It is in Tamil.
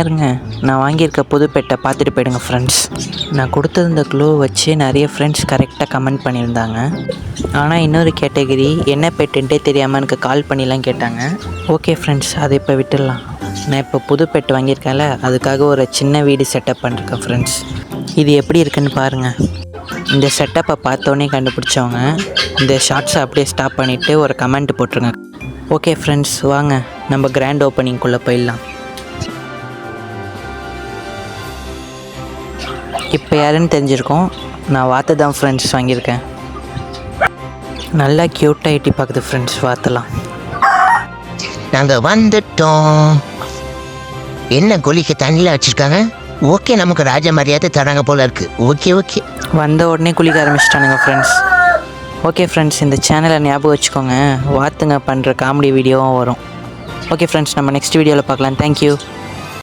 இருங்க நான் வாங்கியிருக்க புது பெட்டை பார்த்துட்டு போயிடுங்க ஃப்ரெண்ட்ஸ். நான் கொடுத்துருந்த க்ளூ வச்சு நிறைய ஃப்ரெண்ட்ஸ் கரெக்டாக கமெண்ட் பண்ணியிருந்தாங்க. ஆனால் இன்னொரு கேட்டகரி என்ன பெட்டுன்ட்டே தெரியாமல் எனக்கு கால் பண்ணிலாம் கேட்டாங்க. ஓகே ஃப்ரெண்ட்ஸ், அதை இப்போ விட்டுடலாம். நான் இப்போ புது பெட் வாங்கியிருக்கேன்ல, அதுக்காக ஒரு சின்ன வீடு செட்டப் பண்ணிருக்கேன் ஃப்ரெண்ட்ஸ். இது எப்படி இருக்குன்னு பாருங்கள். இந்த செட்டப்பை பார்த்தோன்னே கண்டுபிடிச்சவங்க இந்த ஷார்ட்ஸை அப்படியே ஸ்டாப் பண்ணிவிட்டு ஒரு கமெண்ட் போட்டுருங்க. ஓகே ஃப்ரெண்ட்ஸ், வாங்க நம்ம கிராண்ட் ஓப்பனிங்குள்ளே போயிடலாம். இப்போ யாருன்னு தெரிஞ்சிருக்கோம். நான் வாத்து தான் ஃப்ரெண்ட்ஸ் வாங்கியிருக்கேன். நல்லா க்யூட்டாக எட்டி பார்க்குது ஃப்ரெண்ட்ஸ், வாத்தலாம். நாங்கள் வந்துட்டோம். என்ன கோழிக்கு தண்ணியில் வச்சுருக்காங்க? ஓகே, நமக்கு ராஜ மரியாதை தராங்க போல இருக்குது. ஓகே வந்த உடனே குளிக்க ஆரம்பிச்சிட்டானுங்க ஃப்ரெண்ட்ஸ். ஓகே ஃப்ரெண்ட்ஸ், இந்த சேனலை ஞாபகம் வச்சுக்கோங்க, வாத்துங்க பண்ணுற காமெடி வீடியோவும் வரும். ஓகே ஃப்ரெண்ட்ஸ், நம்ம நெக்ஸ்ட் வீடியோவில் பார்க்கலாம். தேங்க்யூ.